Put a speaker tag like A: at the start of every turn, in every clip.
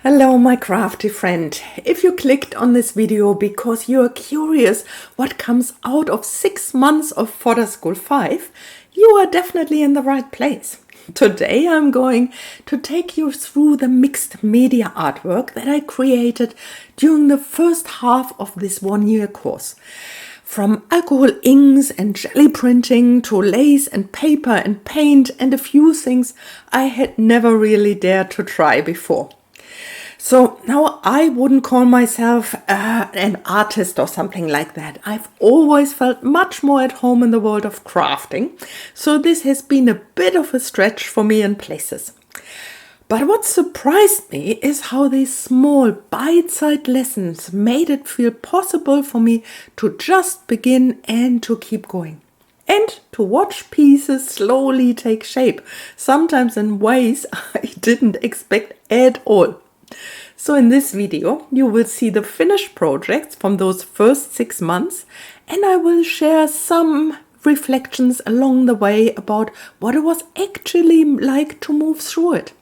A: Hello, my crafty friend. If you clicked on this video because you are curious what comes out of 6 months of Fodder School 5, you are definitely in the right place. Today I'm going to take you through the mixed media artwork that I created during the first half of this 1-year course. From alcohol inks and jelly printing to lace and paper and paint and a few things I had never really dared to try before. So now I wouldn't call myself an artist or something like that. I've always felt much more at home in the world of crafting, so this has been a bit of a stretch for me in places. But what surprised me is how these small bite-sized lessons made it feel possible for me to just begin and to keep going. And to watch pieces slowly take shape, sometimes in ways I didn't expect at all. So in this video, you will see the finished projects from those first 6 months, and I will share some reflections along the way about what it was actually like to move through it.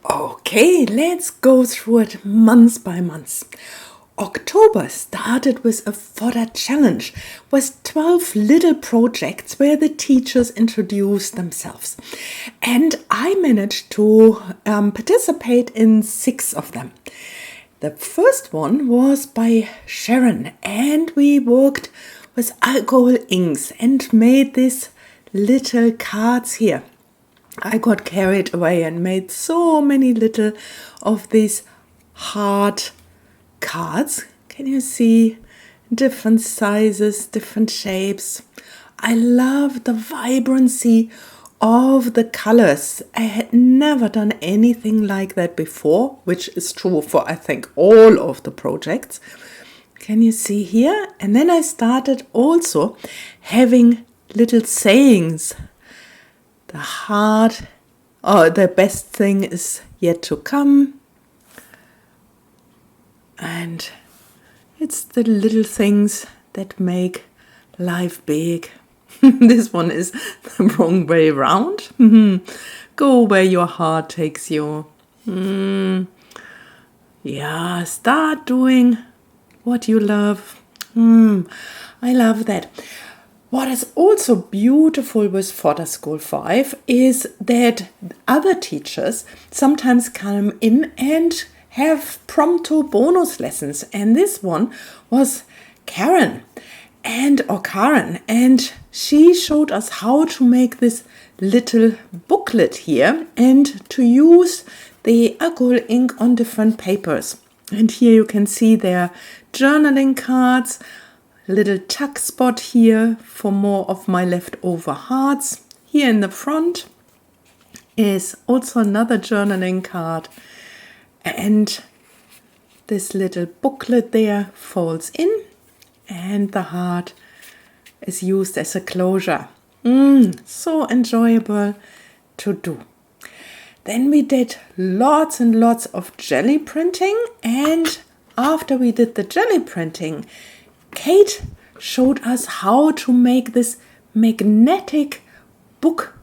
A: Okay, let's go through it month by month. October started with a Fodder challenge with 12 little projects where the teachers introduced themselves. And I managed to participate in 6 of them. The first one was by Cheiron, and we worked with alcohol inks and made these little cards here. I got carried away and made so many little of these heart cards. Can you see? Different sizes, different shapes. I love the vibrancy of the colors. I had never done anything like that before, which is true for I think all of the projects. Can you see here? And then I started also having little sayings. The heart, the best thing is yet to come. And it's the little things that make life big. This one is the wrong way around. Go where your heart takes you. Yeah, start doing what you love. I love that. What is also beautiful with Fodder School 5 is that other teachers sometimes come in and have prompto bonus lessons, and this one was Karen, and she showed us how to make this little booklet here and to use the alcohol ink on different papers. And here you can see their journaling cards, little tuck spot here for more of my leftover hearts. Here in the front is also another journaling card. And this little booklet there folds in, and the heart is used as a closure. So enjoyable to do. Then we did lots and lots of jelly printing, and after we did the jelly printing, Kate showed us how to make this magnetic bookmarks,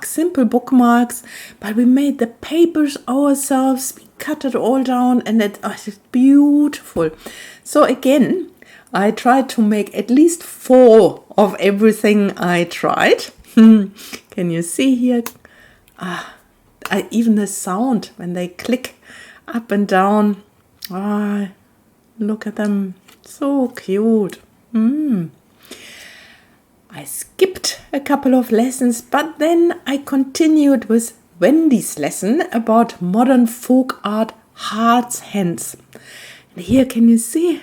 A: simple bookmarks, but we made the papers ourselves. We cut it all down, and it's beautiful. So again, I tried to make at least 4 of everything I tried. Can you see here? Even the sound when they click up and down. Look at them, so cute. I skipped a couple of lessons, but then I continued with Wendy's lesson about modern folk art hearts hands. And here can you see?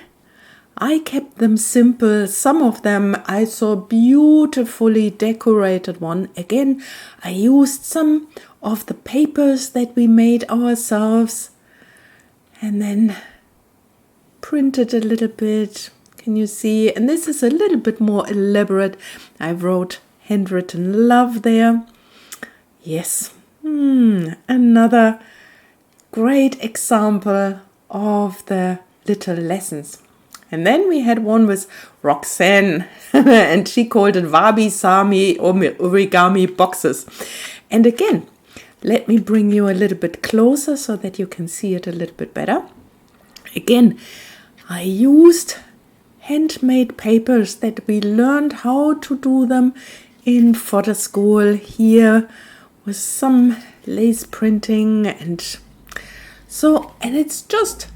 A: I kept them simple. Some of them I saw beautifully decorated one. Again, I used some of the papers that we made ourselves and then printed a little bit. Can you see? And this is a little bit more elaborate. I wrote handwritten love there. Yes, another great example of the little lessons. And then we had one with Roxanne, and she called it Wabi Sami Origami Boxes. And again, let me bring you a little bit closer so that you can see it a little bit better. Again, I used handmade papers that we learned how to do them in Fodder School here with some lace printing, and it's just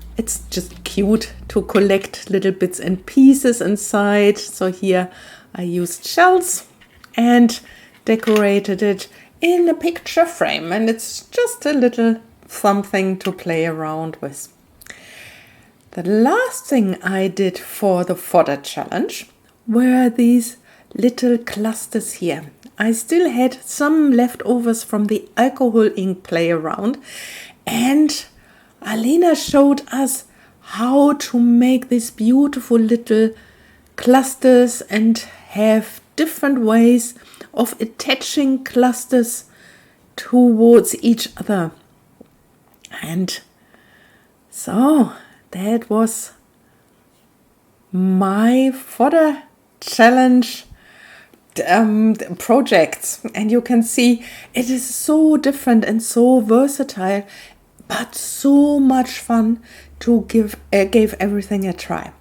A: cute to collect little bits and pieces inside. So here I used shells and decorated it in a picture frame, and it's just a little something to play around with. The last thing I did for the Fodder challenge were these little clusters here. I still had some leftovers from the alcohol ink play around, and Arlyna showed us how to make these beautiful little clusters and have different ways of attaching clusters towards each other. And so that was my Fodder challenge projects, and you can see it is so different and so versatile, but so much fun to give everything a try.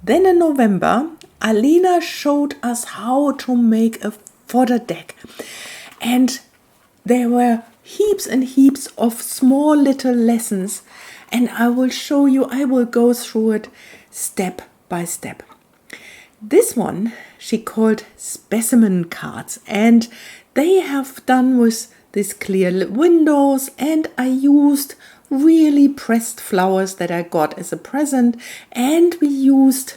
A: Then in November, Arlyna showed us how to make a Fodder deck, and there were heaps and heaps of small little lessons, and I will go through it step by step. This one she called specimen cards, and they have done with these clear windows, and I used really pressed flowers that I got as a present, and we used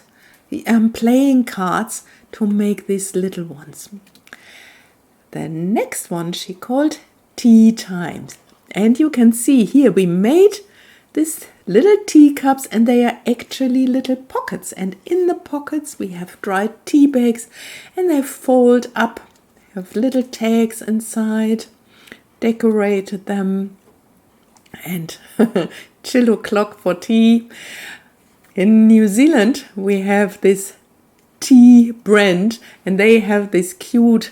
A: playing cards to make these little ones. The next one she called tea times, and you can see here we made these little teacups, and they are actually little pockets, and in the pockets we have dried tea bags, and they fold up, have little tags inside, decorated them, and chill o'clock for tea. In New Zealand we have this tea brand, and they have these cute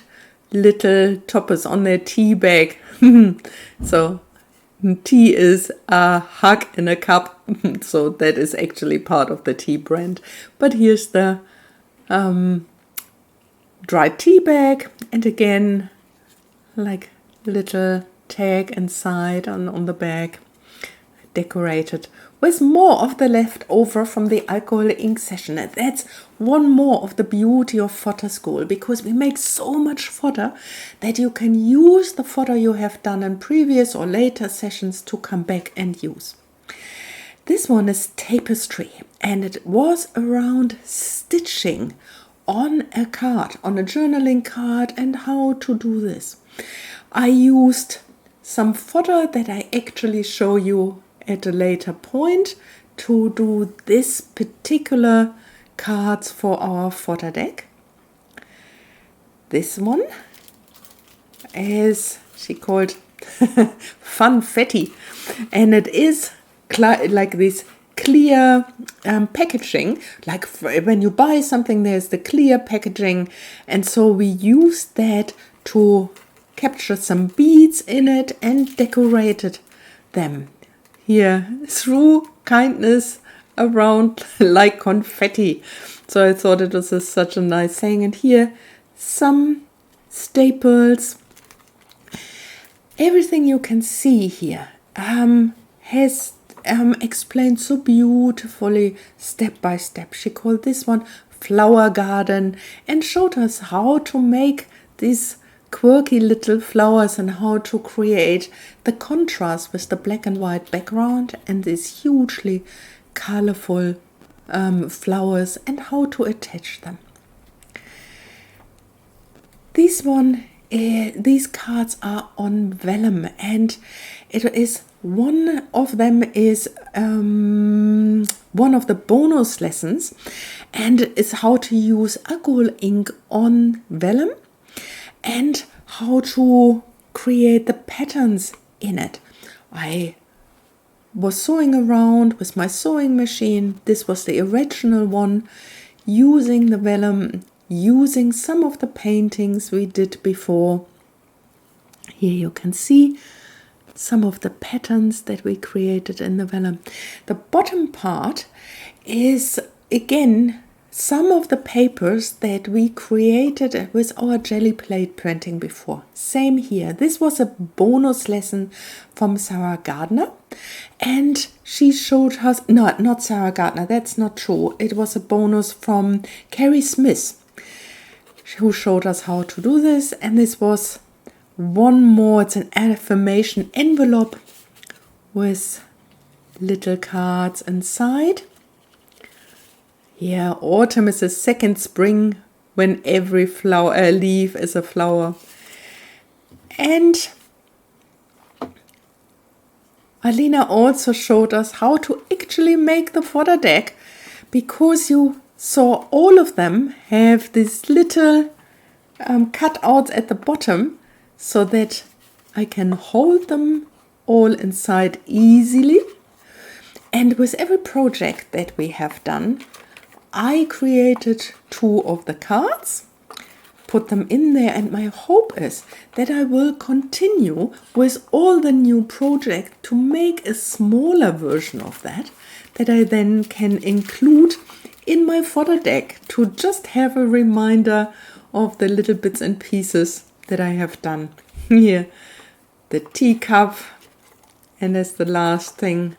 A: little toppers on their tea bag. So tea is a hug in a cup, so that is actually part of the tea brand. But here's the dried tea bag, and again like little tag inside on the bag, decorated with more of the leftover from the alcohol ink session. And that's one more of the beauty of Fodder School, because we make so much fodder that you can use the fodder you have done in previous or later sessions to come back and use. This one is tapestry, and it was around stitching on a card, on a journaling card, and how to do this. I used some fodder that I actually show you at a later point to do this particular cards for our Fodder deck. This one is she called Funfetti, and it is like this clear packaging, like when you buy something there's the clear packaging, and so we use that to capture some beads in it and decorated them here through kindness around like confetti. So I thought it was such a nice thing. And here some staples. Everything you can see here has explained so beautifully step by step. She called this one Flower Garden and showed us how to make these quirky little flowers and how to create the contrast with the black and white background and these hugely colorful flowers and how to attach them. These cards are on vellum, and it is one of them is one of the bonus lessons, and is how to use alcohol ink on vellum and how to create the patterns in it. I was sewing around with my sewing machine. This was the original one, using the vellum, using some of the paintings we did before. Here you can see some of the patterns that we created in the vellum. The bottom part is again some of the papers that we created with our jelly plate printing before. Same here. This was a bonus lesson from Sarah Gardner, and she showed us, no, not Sarah Gardner, that's not true. It was a bonus from Carrie Smith, who showed us how to do this. And this was one more, it's an affirmation envelope with little cards inside. Yeah, autumn is a second spring when every flower, leaf is a flower. And Arlyna also showed us how to actually make the fodder deck, because you saw all of them have these little cutouts at the bottom, so that I can hold them all inside easily. And with every project that we have done, I created 2 of the cards, put them in there, and my hope is that I will continue with all the new projects to make a smaller version of that I then can include in my fodder deck, to just have a reminder of the little bits and pieces that I have done. Here, the teacup, and as the last thing,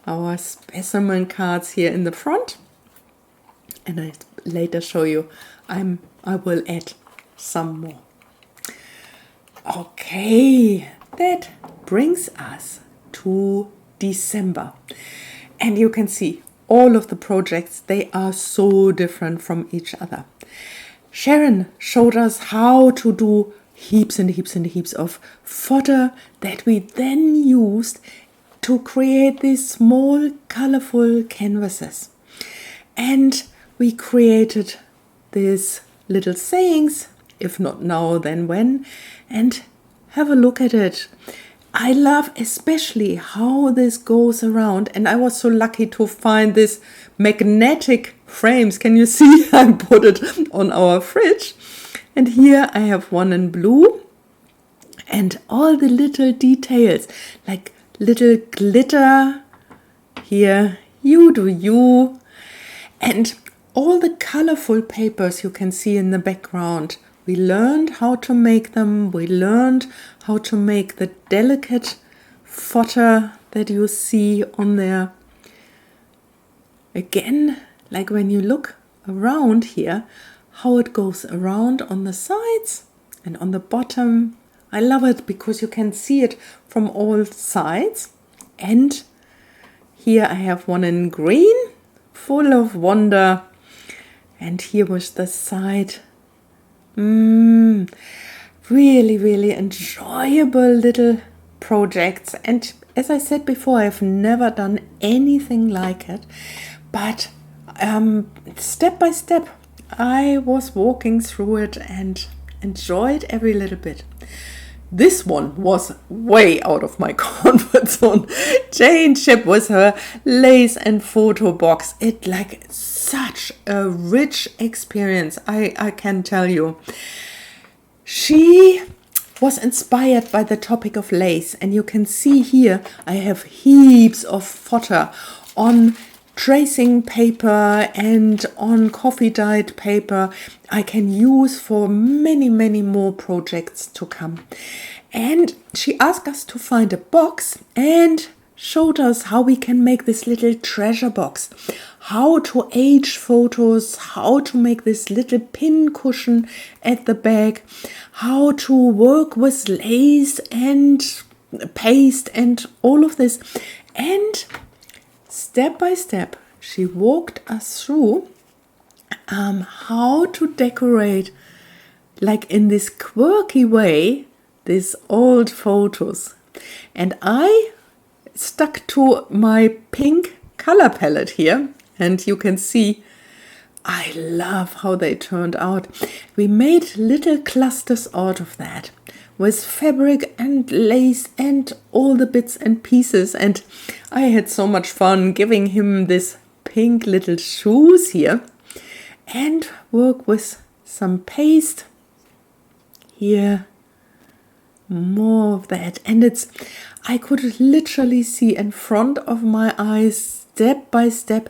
A: our specimen cards here in the front. And I later show you, I will add some more. Okay, that brings us to December. And you can see all of the projects, they are so different from each other. Cheiron showed us how to do heaps and heaps and heaps of fodder that we then used to create these small colorful canvases. And we created these little sayings, if not now, then when, and have a look at it. I love especially how this goes around, and I was so lucky to find this magnetic frames. Can you see? I put it on our fridge, and here I have one in blue, and all the little details, like little glitter here, you do you, and all the colorful papers you can see in the background. We learned how to make them. We learned how to make the delicate fodder that you see on there. Again, like when you look around here, how it goes around on the sides and on the bottom. I love it because you can see it from all sides. And here I have one in green, full of wonder. And here was the side. Really, really enjoyable little projects. And as I said before, I've never done anything like it. But step by step, I was walking through it and enjoyed every little bit. This one was way out of my comfort zone. Jane Chipp with her lace and photo box. It like such a rich experience, I can tell you. She was inspired by the topic of lace, and you can see here I have heaps of fodder on tracing paper and on coffee dyed paper I can use for many, many more projects to come. And she asked us to find a box and showed us how we can make this little treasure box, how to age photos, how to make this little pin cushion at the back, how to work with lace and paste and all of this. And step by step, she walked us through how to decorate, like in this quirky way, these old photos. And I stuck to my pink color palette here, and you can see I love how they turned out. We made little clusters out of that with fabric and lace and all the bits and pieces. And I had so much fun giving him this pink little shoes here and work with some paste here, more of that. And I could literally see in front of my eyes, step by step,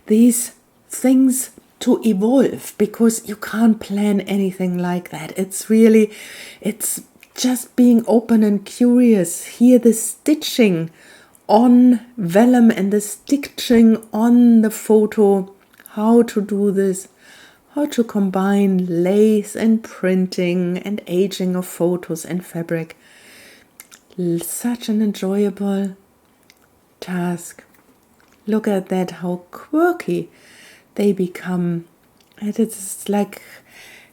A: these things to evolve, because you can't plan anything like that. It's just being open and curious. Here the stitching on vellum and the stitching on the photo, how to do this, how to combine lace and printing and aging of photos and fabric. Such an enjoyable task. Look at that, how quirky they become. And it's like,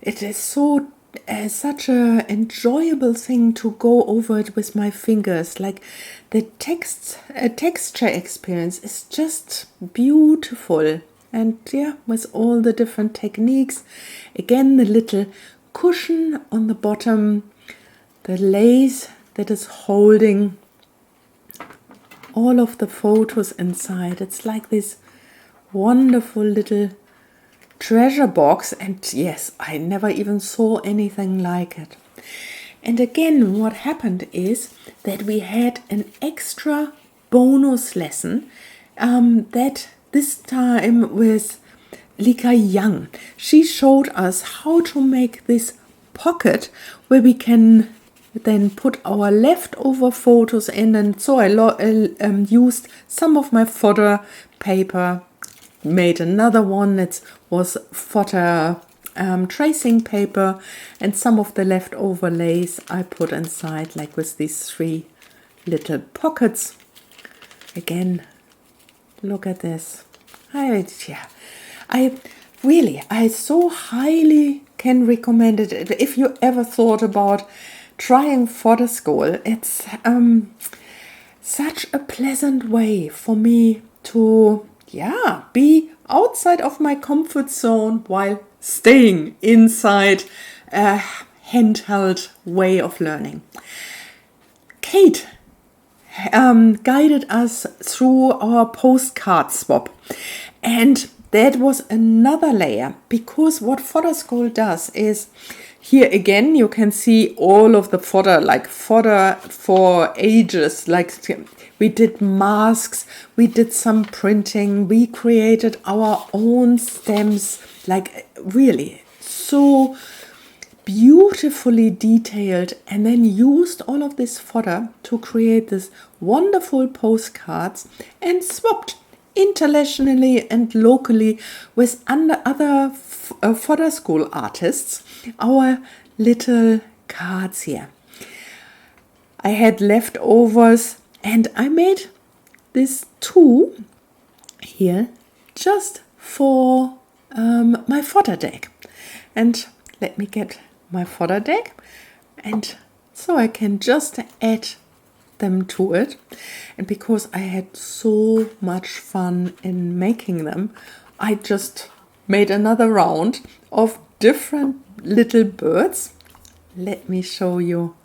A: it is so such a enjoyable thing to go over it with my fingers. Like the texture experience is just beautiful. And yeah, with all the different techniques. Again, the little cushion on the bottom, the lace that is holding all of the photos inside. It's like this wonderful little treasure box. And yes, I never even saw anything like it. And again, what happened is that we had an extra bonus lesson that this time with Lika Young. She showed us how to make this pocket where we can then put our leftover photos in. And so I used some of my fodder paper, made another one that was fodder tracing paper, and some of the leftover lace I put inside, like with these 3 little pockets. Again, look at this. I so highly can recommend it. If you ever thought about trying Fodder School, it's such a pleasant way for me to be outside of my comfort zone while staying inside a handheld way of learning. Kate guided us through our postcard swap, and that was another layer, because what Fodder School does is, here again you can see all of the fodder, like fodder for ages. Like we did masks, we did some printing, we created our own stems, like really so beautifully detailed, and then used all of this fodder to create this wonderful postcards, and swapped internationally and locally with other Fodder School artists our little cards here. I had leftovers, and I made this 2 here just for my fodder deck. And let me get my fodder deck, and so I can just add them to it. And because I had so much fun in making them, I just made another round of different little birds. Let me show you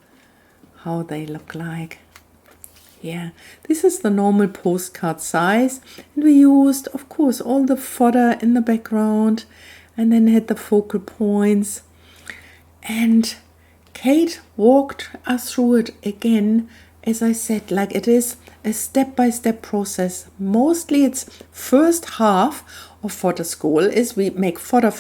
A: how they look like. Yeah, this is the normal postcard size, and we used, of course, all the fodder in the background, and then had the focal points. And Kate walked us through it again. As I said, like it is a step-by-step process. Mostly it's first half of Fodder School is we make fodder,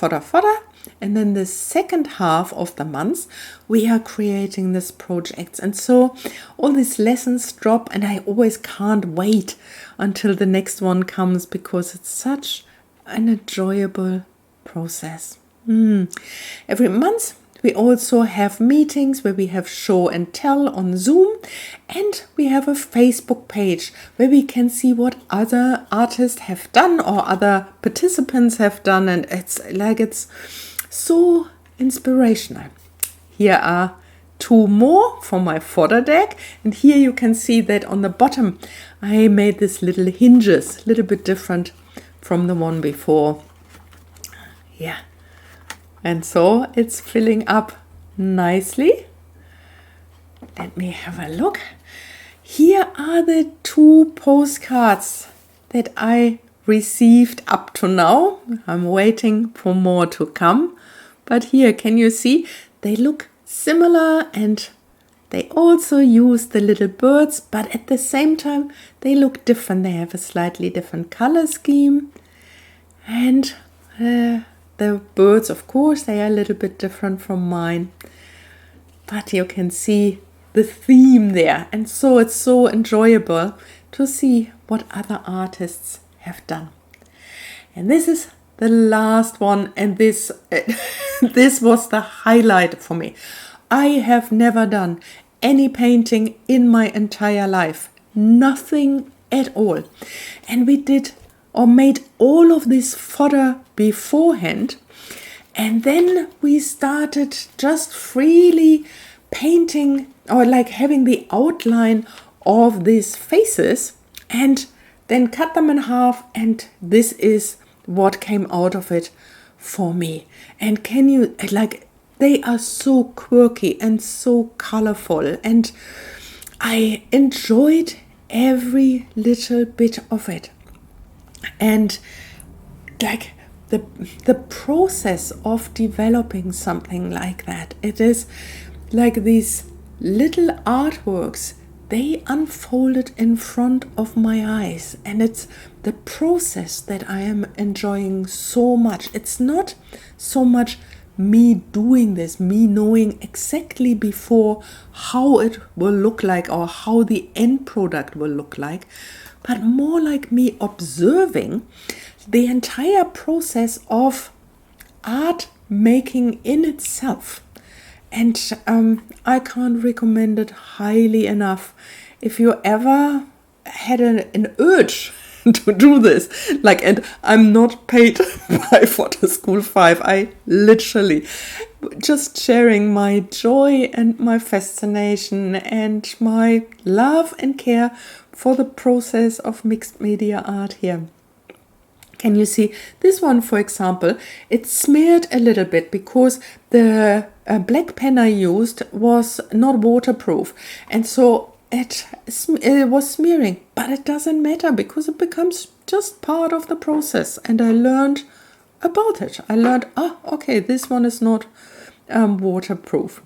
A: and then the second half of the month we are creating this projects. And so all these lessons drop, and I always can't wait until the next one comes, because it's such an enjoyable process. Every month we also have meetings where we have show and tell on Zoom, and we have a Facebook page where we can see what other artists have done or other participants have done, and it's so inspirational. Here are 2 more for my fodder deck, and here you can see that on the bottom I made this little hinges, a little bit different from the one before. Yeah. And so it's filling up nicely. Let me have a look. Here are the 2 postcards that I received up to now. I'm waiting for more to come. But here, can you see? They look similar and they also use the little birds, but at the same time, they look different. They have a slightly different color scheme. And the birds, of course, they are a little bit different from mine. But you can see the theme there. And so it's so enjoyable to see what other artists have done. And this is the last one. And this, this was the highlight for me. I have never done any painting in my entire life. Nothing at all. And we did or made all of this fodder beforehand. And then we started just freely painting or like having the outline of these faces and then cut them in half. And this is what came out of it for me. And can you, like, they are so quirky and so colorful, and I enjoyed every little bit of it. And like the process of developing something like that, it is like these little artworks, they unfolded in front of my eyes, and it's the process that I am enjoying so much. It's not so much me doing this, me knowing exactly before how it will look like or how the end product will look like, but more like me observing the entire process of art making in itself. And I can't recommend it highly enough. If you ever had an urge to do this, like, and I'm not paid by Fodder School 5, I literally just sharing my joy and my fascination and my love and care for the process of mixed media art here. Can you see this one, for example? It smeared a little bit because the black pen I used was not waterproof, and so it was smearing, but it doesn't matter because it becomes just part of the process. And I learned about it. I learned, okay, this one is not waterproof.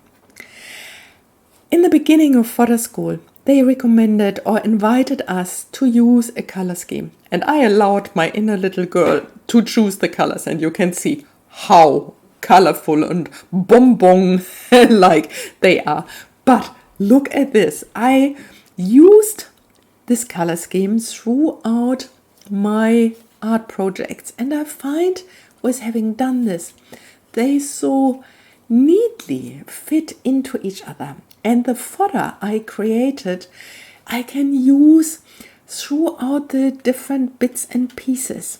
A: In the beginning of Fodder School, they recommended or invited us to use a color scheme. And I allowed my inner little girl to choose the colors. And you can see how colorful and bonbon like they are. But look at this. I used this color scheme throughout my art projects. And I find with having done this, they so neatly fit into each other. And the fodder I created, I can use throughout the different bits and pieces.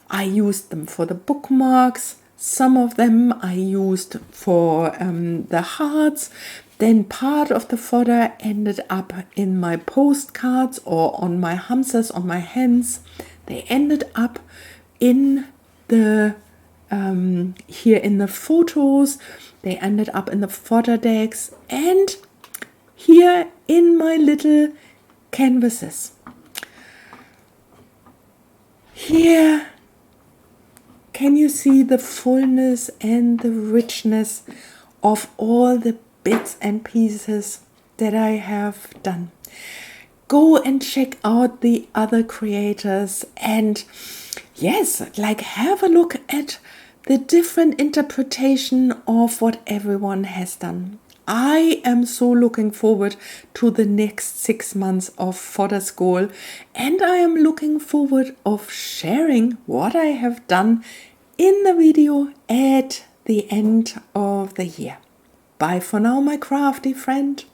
A: I used them for the bookmarks. Some of them I used for the hearts. Then part of the fodder ended up in my postcards or on my hamsters, on my hands. They ended up in the here in the photos. They ended up in the fodder decks and here in my little canvases. Here, can you see the fullness and the richness of all the bits and pieces that I have done? Go and check out the other creators and yes, like have a look at the different interpretation of what everyone has done. I am so looking forward to the next 6 months of Fodder School, and I am looking forward of sharing what I have done in the video at the end of the year. Bye for now, my crafty friend.